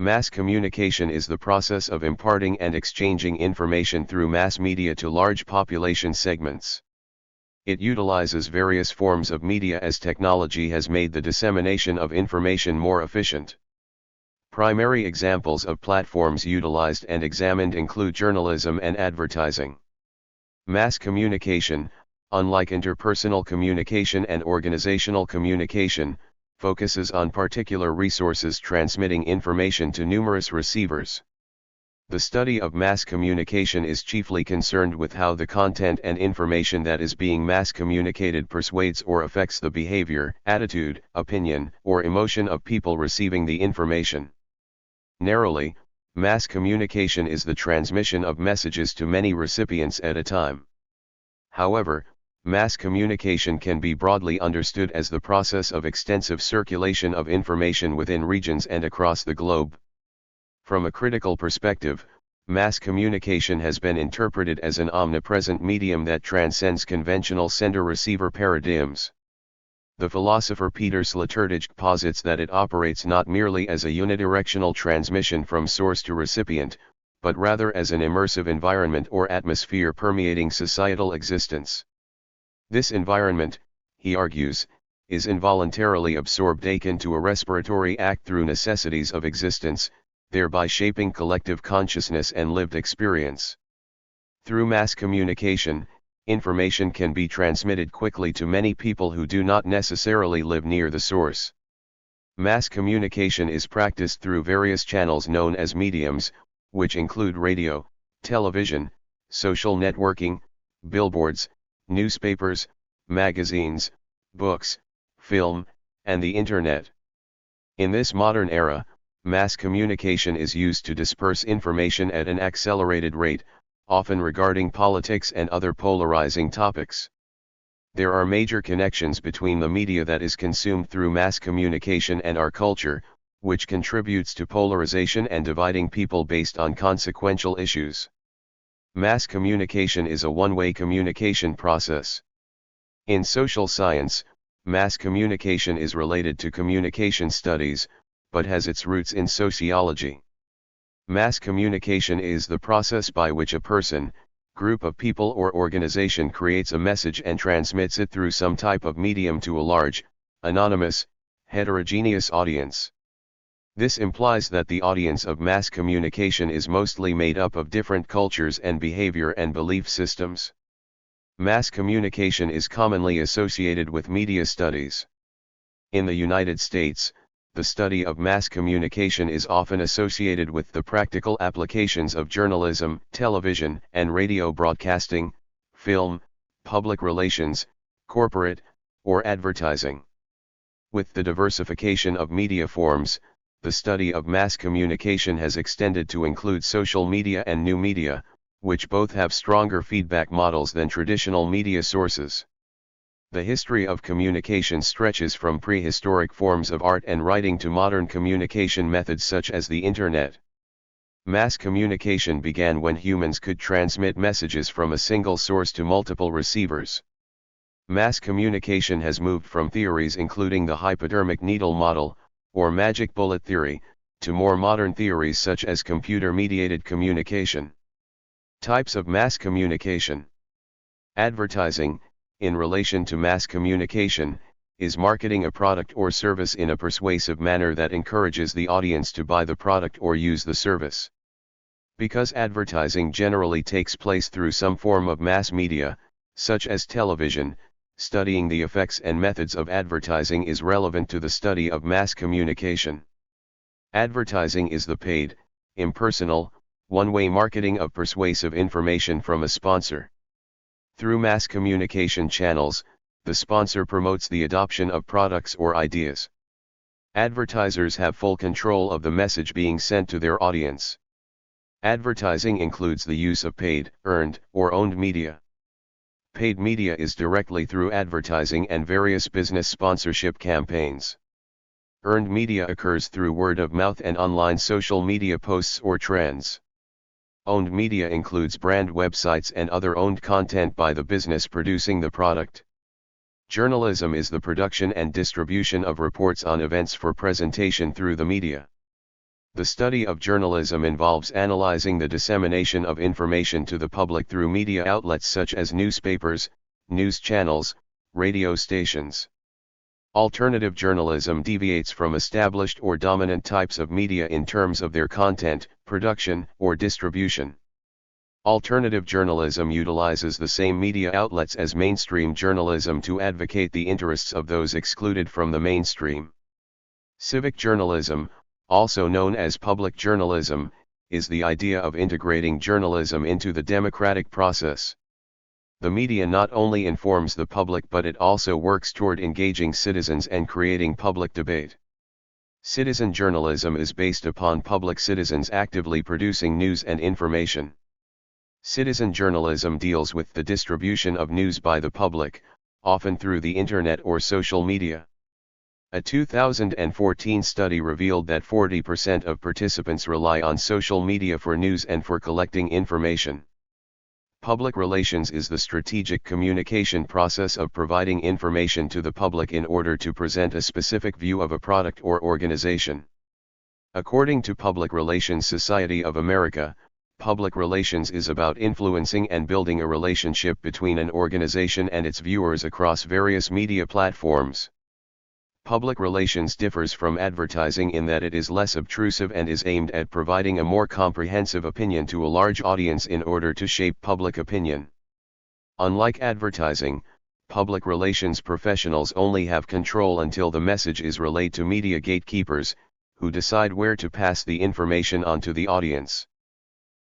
Mass communication is the process of imparting and exchanging information through mass media to large population segments. It utilizes various forms of media as technology has made the dissemination of information more efficient. Primary examples of platforms utilized and examined include journalism and advertising. Mass communication, unlike interpersonal communication and organizational communication, focuses on particular resources transmitting information to numerous receivers. The study of mass communication is chiefly concerned with how the content and information that is being mass communicated persuades or affects the behavior, attitude, opinion, or emotion of people receiving the information. Narrowly, mass communication is the transmission of messages to many recipients at a time. However, mass communication can be broadly understood as the process of extensive circulation of information within regions and across the globe. From a critical perspective, mass communication has been interpreted as an omnipresent medium that transcends conventional sender-receiver paradigms. The philosopher Peter Sloterdijk posits that it operates not merely as a unidirectional transmission from source to recipient, but rather as an immersive environment or atmosphere permeating societal existence. This environment, he argues, is involuntarily absorbed akin to a respiratory act through necessities of existence, thereby shaping collective consciousness and lived experience. Through mass communication, information can be transmitted quickly to many people who do not necessarily live near the source. Mass communication is practiced through various channels known as mediums, which include radio, television, social networking, billboards, newspapers, magazines, books, film, and the Internet. In this modern era, mass communication is used to disperse information at an accelerated rate, often regarding politics and other polarizing topics. There are major connections between the media that is consumed through mass communication and our culture, which contributes to polarization and dividing people based on consequential issues. Mass communication is a one-way communication process. In social science, mass communication is related to communication studies, but has its roots in sociology. Mass communication is the process by which a person, group of people or organization creates a message and transmits it through some type of medium to a large, anonymous, heterogeneous audience. This implies that the audience of mass communication is mostly made up of different cultures and behavior and belief systems. Mass communication is commonly associated with media studies. In the United States, the study of mass communication is often associated with the practical applications of journalism, television and radio broadcasting, film, public relations, corporate, or advertising. With the diversification of media forms, the study of mass communication has extended to include social media and new media, which both have stronger feedback models than traditional media sources. The history of communication stretches from prehistoric forms of art and writing to modern communication methods such as the Internet. Mass communication began when humans could transmit messages from a single source to multiple receivers. Mass communication has moved from theories including the hypodermic needle model, or magic bullet theory, to more modern theories such as computer-mediated communication. Types of mass communication. Advertising, in relation to mass communication, is marketing a product or service in a persuasive manner that encourages the audience to buy the product or use the service. Because advertising generally takes place through some form of mass media, such as television, studying the effects and methods of advertising is relevant to the study of mass communication. Advertising is the paid, impersonal, one-way marketing of persuasive information from a sponsor. Through mass communication channels, the sponsor promotes the adoption of products or ideas. Advertisers have full control of the message being sent to their audience. Advertising includes the use of paid, earned, or owned media. Paid media is directly through advertising and various business sponsorship campaigns. Earned media occurs through word of mouth and online social media posts or trends. Owned media includes brand websites and other owned content by the business producing the product. Journalism is the production and distribution of reports on events for presentation through the media. The study of journalism involves analyzing the dissemination of information to the public through media outlets such as newspapers, news channels, radio stations. Alternative journalism deviates from established or dominant types of media in terms of their content, production, or distribution. Alternative journalism utilizes the same media outlets as mainstream journalism to advocate the interests of those excluded from the mainstream. Civic journalism, also known as public journalism, is the idea of integrating journalism into the democratic process. The media not only informs the public but it also works toward engaging citizens and creating public debate. Citizen journalism is based upon public citizens actively producing news and information. Citizen journalism deals with the distribution of news by the public, often through the internet or social media. A 2014 study revealed that 40% of participants rely on social media for news and for collecting information. Public relations is the strategic communication process of providing information to the public in order to present a specific view of a product or organization. According to Public Relations Society of America, public relations is about influencing and building a relationship between an organization and its viewers across various media platforms. Public relations differs from advertising in that it is less obtrusive and is aimed at providing a more comprehensive opinion to a large audience in order to shape public opinion. Unlike advertising, public relations professionals only have control until the message is relayed to media gatekeepers, who decide where to pass the information on to the audience.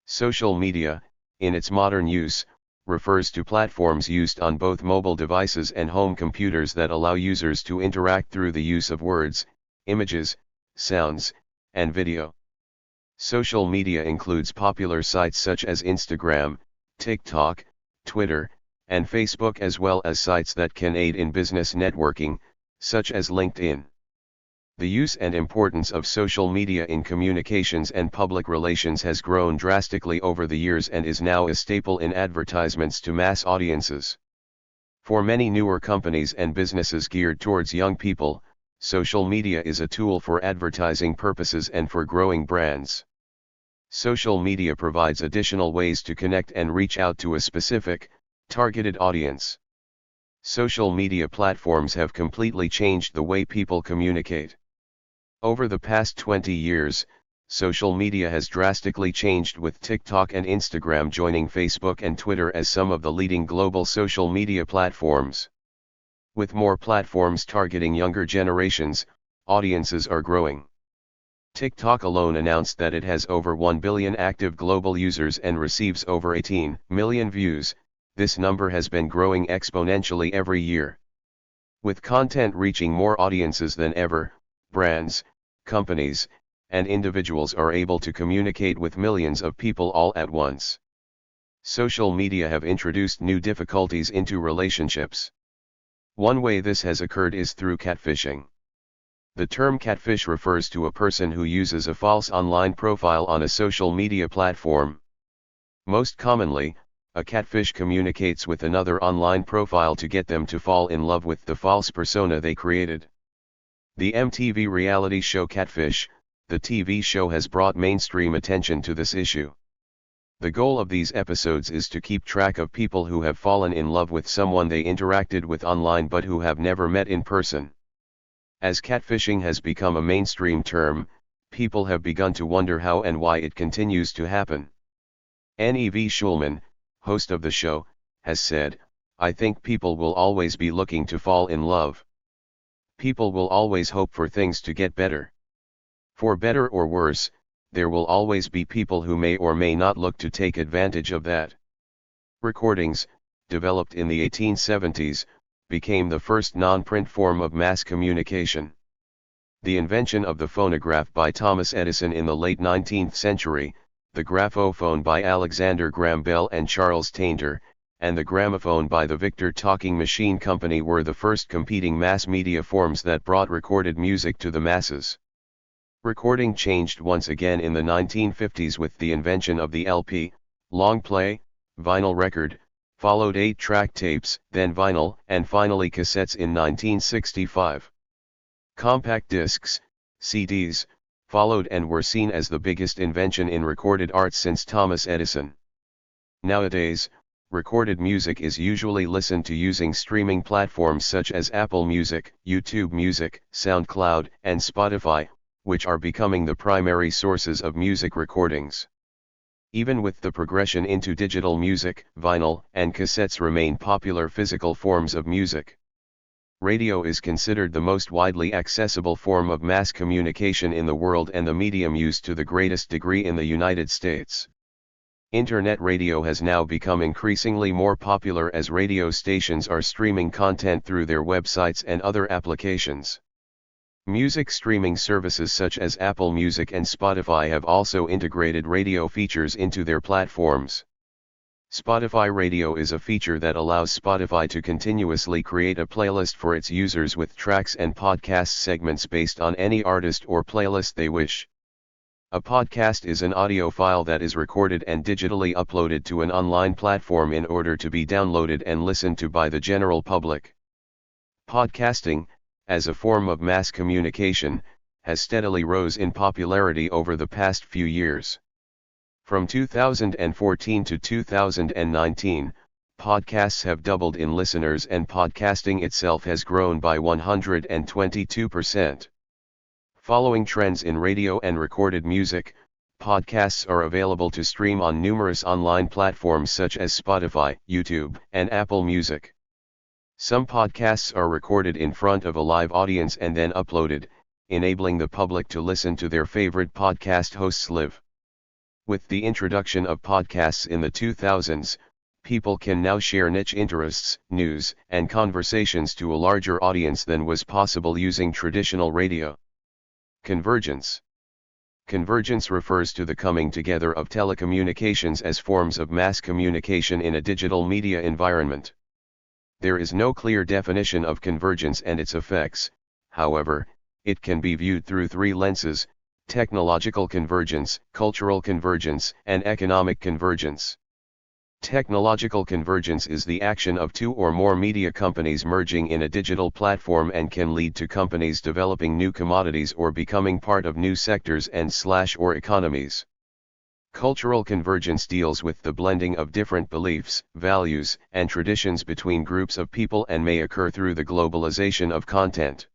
Social media, in its modern use, refers to platforms used on both mobile devices and home computers that allow users to interact through the use of words, images, sounds, and video. Social media includes popular sites such as Instagram, TikTok, Twitter, and Facebook, as well as sites that can aid in business networking, such as LinkedIn. The use and importance of social media in communications and public relations has grown drastically over the years and is now a staple in advertisements to mass audiences. For many newer companies and businesses geared towards young people, social media is a tool for advertising purposes and for growing brands. Social media provides additional ways to connect and reach out to a specific, targeted audience. Social media platforms have completely changed the way people communicate. Over the past 20 years, social media has drastically changed, with TikTok and Instagram joining Facebook and Twitter as some of the leading global social media platforms. With more platforms targeting younger generations, audiences are growing. TikTok alone announced that it has over 1 billion active global users and receives over 18 million views. This number has been growing exponentially every year. With content reaching more audiences than ever, brands, companies, and individuals are able to communicate with millions of people all at once. Social media have introduced new difficulties into relationships. One way this has occurred is through catfishing. The term catfish refers to a person who uses a false online profile on a social media platform. Most commonly, a catfish communicates with another online profile to get them to fall in love with the false persona they created. The MTV reality show Catfish, the TV show, has brought mainstream attention to this issue. The goal of these episodes is to keep track of people who have fallen in love with someone they interacted with online but who have never met in person. As catfishing has become a mainstream term, people have begun to wonder how and why it continues to happen. Nev Schulman, host of the show, has said, "I think people will always be looking to fall in love. People will always hope for things to get better. For better or worse, there will always be people who may or may not look to take advantage of that." Recordings, developed in the 1870s, became the first non-print form of mass communication. The invention of the phonograph by Thomas Edison in the late 19th century, the graphophone by Alexander Graham Bell and Charles Tainter, and the gramophone by the Victor Talking Machine Company were the first competing mass media forms that brought recorded music to the masses. Recording changed once again in the 1950s with the invention of the LP, long play, vinyl record, followed 8-track tapes, then vinyl, and finally cassettes in 1965. Compact discs, CDs, followed and were seen as the biggest invention in recorded art since Thomas Edison. Nowadays, recorded music is usually listened to using streaming platforms such as Apple Music, YouTube Music, SoundCloud, and Spotify, which are becoming the primary sources of music recordings. Even with the progression into digital music, vinyl and cassettes remain popular physical forms of music. Radio is considered the most widely accessible form of mass communication in the world and the medium used to the greatest degree in the United States. Internet radio has now become increasingly more popular as radio stations are streaming content through their websites and other applications. Music streaming services such as Apple Music and Spotify have also integrated radio features into their platforms. Spotify Radio is a feature that allows Spotify to continuously create a playlist for its users with tracks and podcast segments based on any artist or playlist they wish. A podcast is an audio file that is recorded and digitally uploaded to an online platform in order to be downloaded and listened to by the general public. Podcasting, as a form of mass communication, has steadily rose in popularity over the past few years. From 2014 to 2019, podcasts have doubled in listeners and podcasting itself has grown by 122%. Following trends in radio and recorded music, podcasts are available to stream on numerous online platforms such as Spotify, YouTube, and Apple Music. Some podcasts are recorded in front of a live audience and then uploaded, enabling the public to listen to their favorite podcast hosts live. With the introduction of podcasts in the 2000s, people can now share niche interests, news, and conversations to a larger audience than was possible using traditional radio. Convergence. Convergence refers to the coming together of telecommunications as forms of mass communication in a digital media environment. There is no clear definition of convergence and its effects, however, it can be viewed through three lenses: technological convergence, cultural convergence, and economic convergence. Technological convergence is the action of two or more media companies merging in a digital platform and can lead to companies developing new commodities or becoming part of new sectors and/or economies. Cultural convergence deals with the blending of different beliefs, values, and traditions between groups of people and may occur through the globalization of content.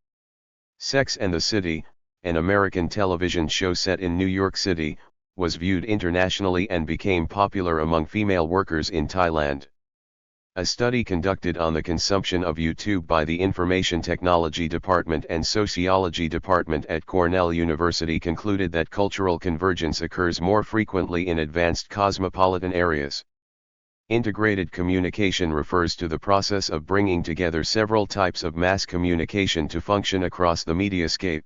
Sex and the City, an American television show set in New York City, was viewed internationally and became popular among female workers in Thailand. A study conducted on the consumption of YouTube by the Information Technology Department and Sociology Department at Cornell University concluded that cultural convergence occurs more frequently in advanced cosmopolitan areas. Integrated communication refers to the process of bringing together several types of mass communication to function across the mediascape.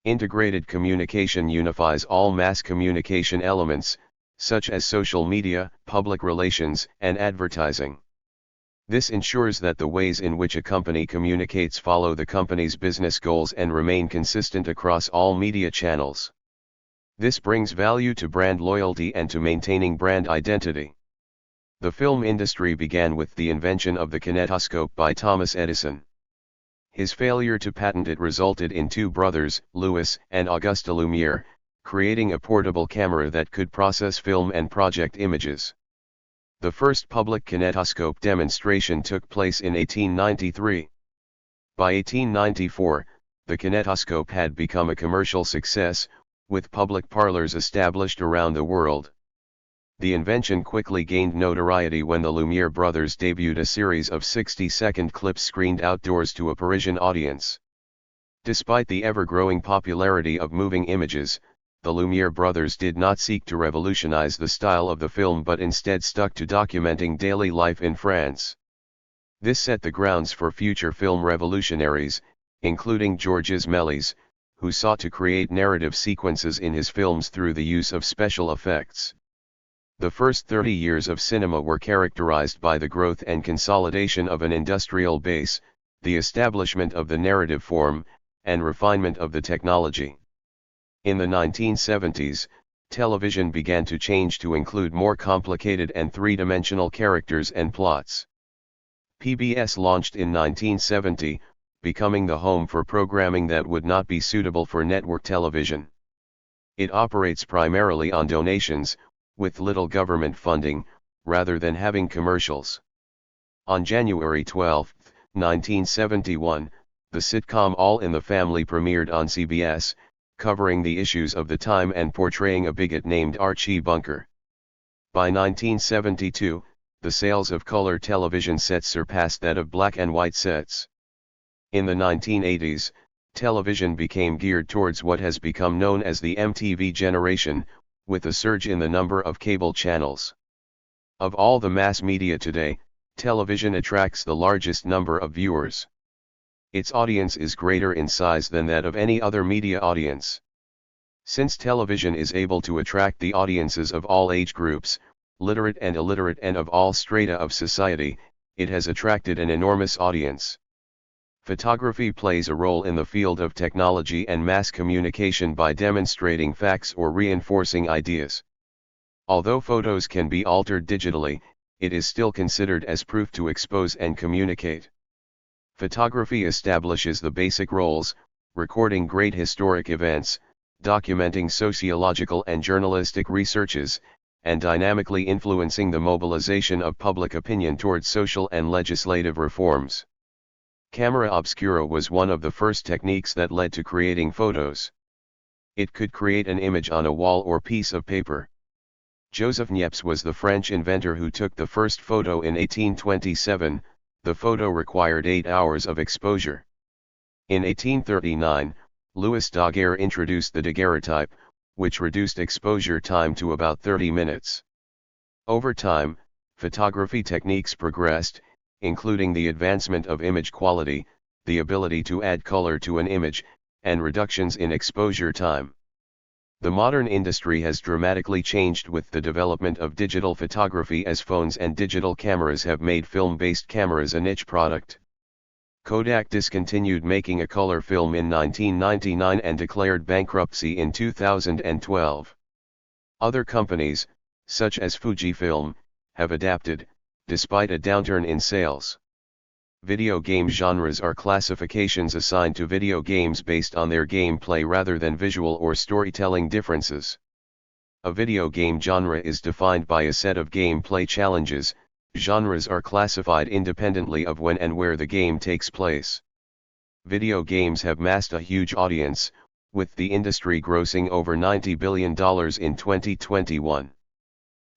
Integrated communication unifies all mass communication elements, such as social media, public relations, and advertising. This ensures that the ways in which a company communicates follow the company's business goals and remain consistent across all media channels. This brings value to brand loyalty and to maintaining brand identity. The film industry began with the invention of the kinetoscope by Thomas Edison. His failure to patent it resulted in two brothers, Louis and Auguste Lumière, creating a portable camera that could process film and project images. The first public kinetoscope demonstration took place in 1893. By 1894, the kinetoscope had become a commercial success, with public parlors established around the world. The invention quickly gained notoriety when the Lumière brothers debuted a series of 60-second clips screened outdoors to a Parisian audience. Despite the ever-growing popularity of moving images, the Lumière brothers did not seek to revolutionize the style of the film but instead stuck to documenting daily life in France. This set the grounds for future film revolutionaries, including Georges Méliès, who sought to create narrative sequences in his films through the use of special effects. The first 30 years of cinema were characterized by the growth and consolidation of an industrial base, the establishment of the narrative form, and refinement of the technology. In the 1970s, television began to change to include more complicated and three-dimensional characters and plots. PBS launched in 1970, becoming the home for programming that would not be suitable for network television. It operates primarily on donations, with little government funding, rather than having commercials. On January 12, 1971, the sitcom All in the Family premiered on CBS, covering the issues of the time and portraying a bigot named Archie Bunker. By 1972, the sales of color television sets surpassed that of black and white sets. In the 1980s, television became geared towards what has become known as the MTV generation, with a surge in the number of cable channels. Of all the mass media today, television attracts the largest number of viewers. Its audience is greater in size than that of any other media audience. Since television is able to attract the audiences of all age groups, literate and illiterate and of all strata of society, it has attracted an enormous audience. Photography plays a role in the field of technology and mass communication by demonstrating facts or reinforcing ideas. Although photos can be altered digitally, it is still considered as proof to expose and communicate. Photography establishes the basic roles, recording great historic events, documenting sociological and journalistic researches, and dynamically influencing the mobilization of public opinion towards social and legislative reforms. Camera obscura was one of the first techniques that led to creating photos. It could create an image on a wall or piece of paper. Joseph Niepce was the French inventor who took the first photo in 1827, the photo required 8 hours of exposure. In 1839, Louis Daguerre introduced the daguerreotype, which reduced exposure time to about 30 minutes. Over time, photography techniques progressed, including the advancement of image quality, the ability to add color to an image, and reductions in exposure time. The modern industry has dramatically changed with the development of digital photography, as phones and digital cameras have made film-based cameras a niche product. Kodak discontinued making a color film in 1999 and declared bankruptcy in 2012. Other companies, such as Fujifilm, have adapted, despite a downturn in sales. Video game genres are classifications assigned to video games based on their gameplay rather than visual or storytelling differences. A video game genre is defined by a set of gameplay challenges. Genres are classified independently of when and where the game takes place. Video games have massed a huge audience, with the industry grossing over $90 billion in 2021.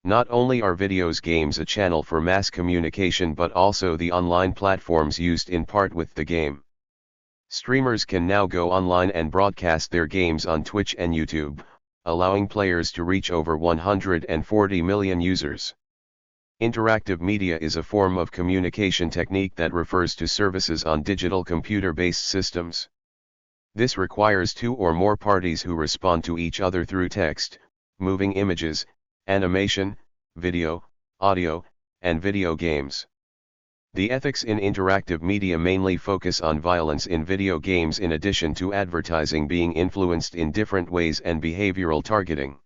Not only are videos games a channel for mass communication but also the online platforms used in part with the game. Streamers can now go online and broadcast their games on Twitch and YouTube, allowing players to reach over 140 million users. Interactive media is a form of communication technique that refers to services on digital computer-based systems. This requires two or more parties who respond to each other through text, moving images, animation, video, audio, and video games. The ethics in interactive media mainly focus on violence in video games in addition to advertising being influenced in different ways and behavioral targeting.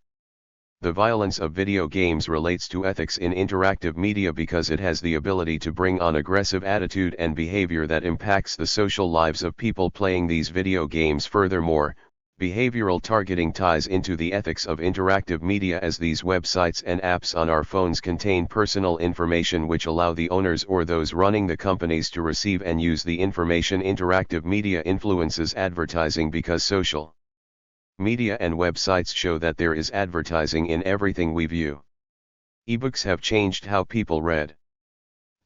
The violence of video games relates to ethics in interactive media because it has the ability to bring on aggressive attitude and behavior that impacts the social lives of people playing these video games. Furthermore, behavioral targeting ties into the ethics of interactive media, as these websites and apps on our phones contain personal information which allow the owners or those running the companies to receive and use the information. Interactive media influences advertising because social media and websites show that there is advertising in everything we view. Ebooks have changed how people read.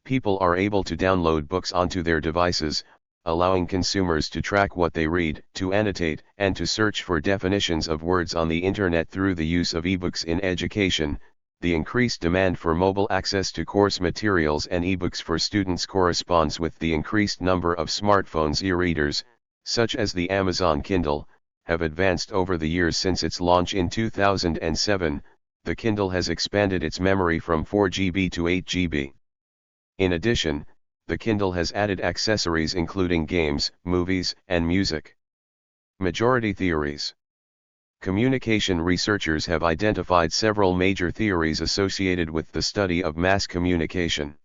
People are able to download books onto their devices, allowing consumers to track what they read, to annotate, and to search for definitions of words on the internet through the use of ebooks in education. The increased demand for mobile access to course materials and ebooks for students corresponds with the increased number of smartphones. E-readers, such as the Amazon Kindle, have advanced over the years since its launch in 2007. The Kindle has expanded its memory from 4 GB to 8 GB. In addition, the Kindle has added accessories including games, movies, and music. Majority theories. Communication researchers have identified several major theories associated with the study of mass communication.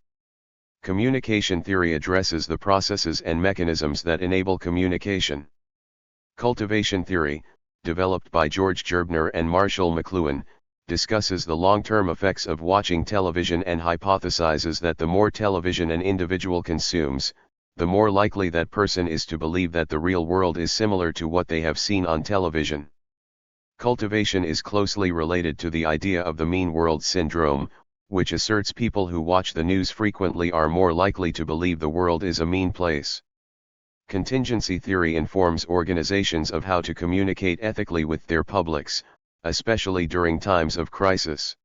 Communication theory addresses the processes and mechanisms that enable communication. Cultivation theory, developed by George Gerbner and Marshall McLuhan, discusses the long-term effects of watching television and hypothesizes that the more television an individual consumes, the more likely that person is to believe that the real world is similar to what they have seen on television. Cultivation is closely related to the idea of the mean world syndrome, which asserts people who watch the news frequently are more likely to believe the world is a mean place. Contingency theory informs organizations of how to communicate ethically with their publics, especially during times of crisis.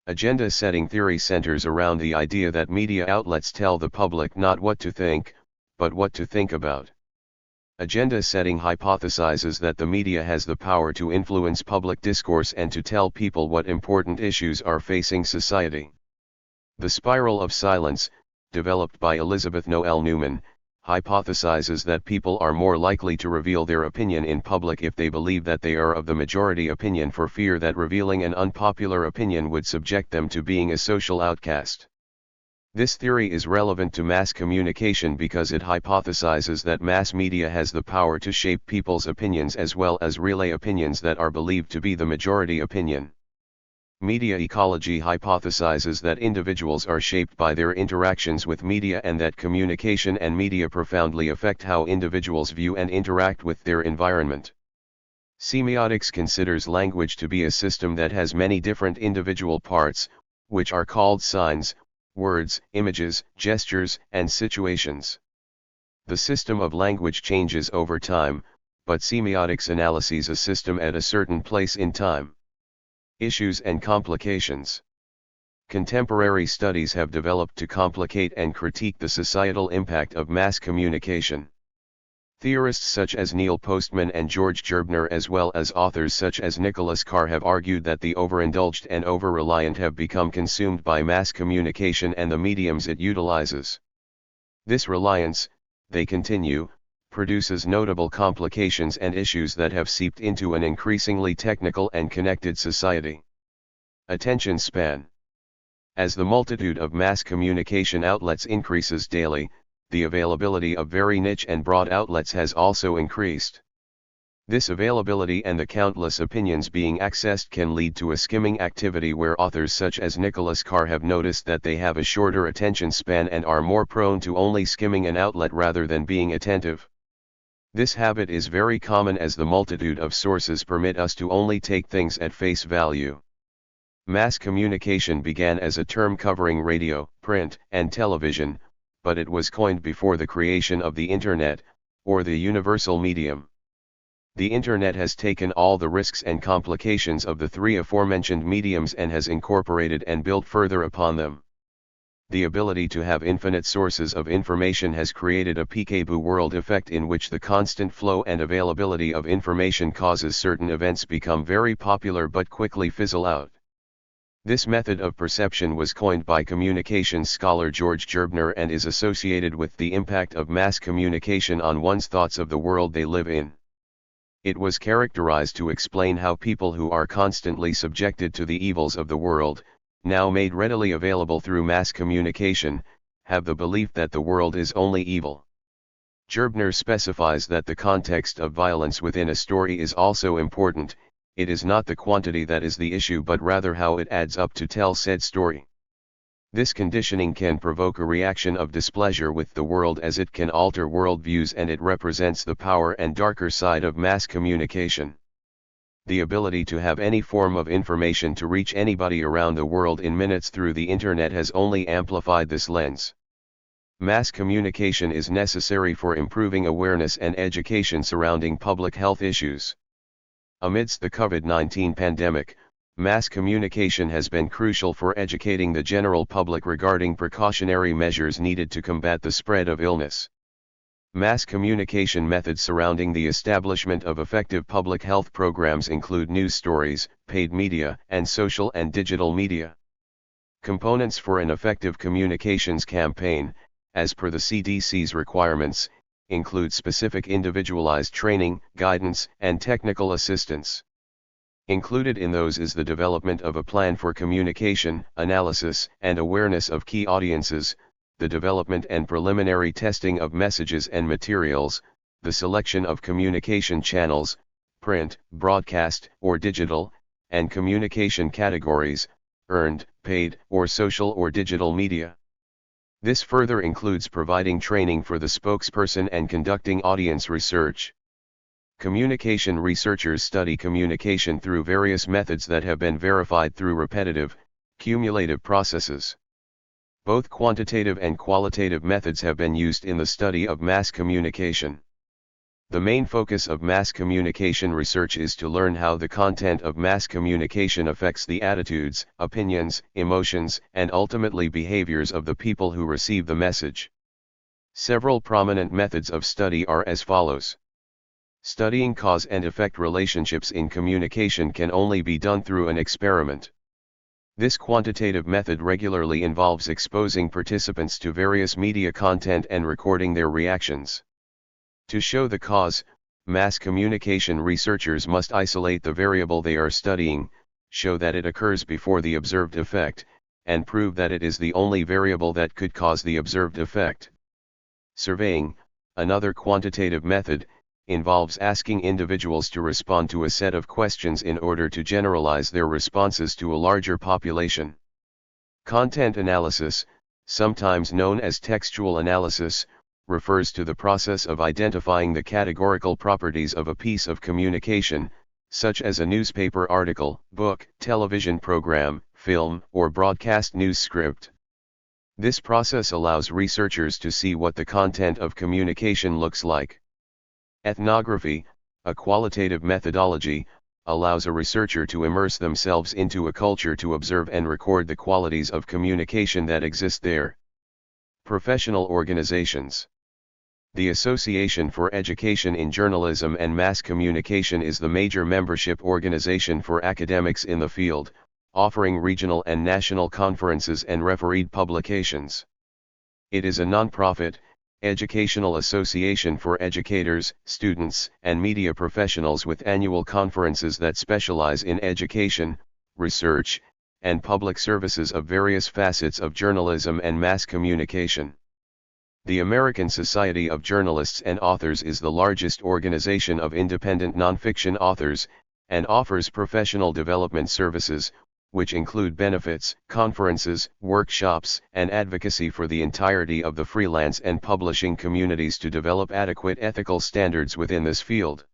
Agenda-setting theory centers around the idea that media outlets tell the public not what to think, but what to think about. Agenda-setting hypothesizes that the media has the power to influence public discourse and to tell people what important issues are facing society. The spiral of silence, developed by Elizabeth Noel Newman, hypothesizes that people are more likely to reveal their opinion in public if they believe that they are of the majority opinion for fear that revealing an unpopular opinion would subject them to being a social outcast. This theory is relevant to mass communication because it hypothesizes that mass media has the power to shape people's opinions as well as relay opinions that are believed to be the majority opinion. Media ecology hypothesizes that individuals are shaped by their interactions with media and that communication and media profoundly affect how individuals view and interact with their environment. Semiotics considers language to be a system that has many different individual parts, which are called signs, words, images, gestures, and situations. The system of language changes over time, but semiotics analyses a system at a certain place in time. Issues and complications. Contemporary studies have developed to complicate and critique the societal impact of mass communication. Theorists such as Neil Postman and George Gerbner as well as authors such as Nicholas Carr have argued that the overindulged and over-reliant have become consumed by mass communication and the mediums it utilizes. This reliance, they continue, produces notable complications and issues that have seeped into an increasingly technical and connected society. Attention span. As the multitude of mass communication outlets increases daily, the availability of very niche and broad outlets has also increased. This availability and the countless opinions being accessed can lead to a skimming activity where authors such as Nicholas Carr have noticed that they have a shorter attention span and are more prone to only skimming an outlet rather than being attentive. This habit is very common as the multitude of sources permit us to only take things at face value. Mass communication began as a term covering radio, print, and television, but it was coined before the creation of the Internet, or the universal medium. The Internet has taken all the risks and complications of the three aforementioned mediums and has incorporated and built further upon them. The ability to have infinite sources of information has created a peekaboo world effect in which the constant flow and availability of information causes certain events become very popular but quickly fizzle out. This method of perception was coined by communications scholar George Gerbner and is associated with the impact of mass communication on one's thoughts of the world they live in. It was characterized to explain how people who are constantly subjected to the evils of the world, now made readily available through mass communication, have the belief that the world is only evil. Gerbner specifies that the context of violence within a story is also important. It is not the quantity that is the issue but rather how it adds up to tell said story. This conditioning can provoke a reaction of displeasure with the world as it can alter worldviews and it represents the power and darker side of mass communication. The ability to have any form of information to reach anybody around the world in minutes through the Internet has only amplified this lens. Mass communication is necessary for improving awareness and education surrounding public health issues. Amidst the COVID-19 pandemic, mass communication has been crucial for educating the general public regarding precautionary measures needed to combat the spread of illness. Mass communication methods surrounding the establishment of effective public health programs include news stories, paid media, and social and digital media. Components for an effective communications campaign, as per the CDC's requirements, include specific individualized training, guidance, and technical assistance. Included in those is the development of a plan for communication, analysis, and awareness of key audiences, the development and preliminary testing of messages and materials, the selection of communication channels, print, broadcast, or digital, and communication categories, earned, paid, or social or digital media. This further includes providing training for the spokesperson and conducting audience research. Communication researchers study communication through various methods that have been verified through repetitive, cumulative processes. Both quantitative and qualitative methods have been used in the study of mass communication. The main focus of mass communication research is to learn how the content of mass communication affects the attitudes, opinions, emotions, and ultimately behaviors of the people who receive the message. Several prominent methods of study are as follows. Studying cause and effect relationships in communication can only be done through an experiment. This quantitative method regularly involves exposing participants to various media content and recording their reactions. To show the cause, mass communication researchers must isolate the variable they are studying, show that it occurs before the observed effect, and prove that it is the only variable that could cause the observed effect. Surveying, another quantitative method, involves asking individuals to respond to a set of questions in order to generalize their responses to a larger population. Content analysis, sometimes known as textual analysis, refers to the process of identifying the categorical properties of a piece of communication, such as a newspaper article, book, television program, film, or broadcast news script. This process allows researchers to see what the content of communication looks like. Ethnography, a qualitative methodology, allows a researcher to immerse themselves into a culture to observe and record the qualities of communication that exist there. Professional organizations. The Association for Education in Journalism and Mass Communication is the major membership organization for academics in the field, offering regional and national conferences and refereed publications. It is a non-profit, educational association for educators, students, and media professionals with annual conferences that specialize in education, research, and public services of various facets of journalism and mass communication. The American Society of Journalists and Authors is the largest organization of independent nonfiction authors, and offers professional development services, which include benefits, conferences, workshops, and advocacy for the entirety of the freelance and publishing communities to develop adequate ethical standards within this field.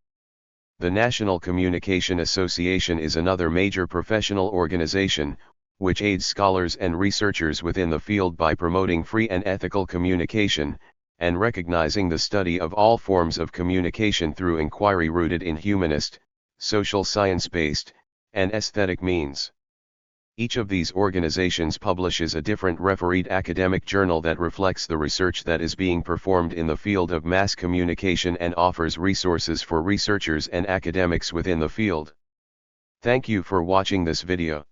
The National Communication Association is another major professional organization, which aids scholars and researchers within the field by promoting free and ethical communication, and recognizing the study of all forms of communication through inquiry rooted in humanist, social science-based, and aesthetic means. Each of these organizations publishes a different refereed academic journal that reflects the research that is being performed in the field of mass communication and offers resources for researchers and academics within the field. Thank you for watching this video.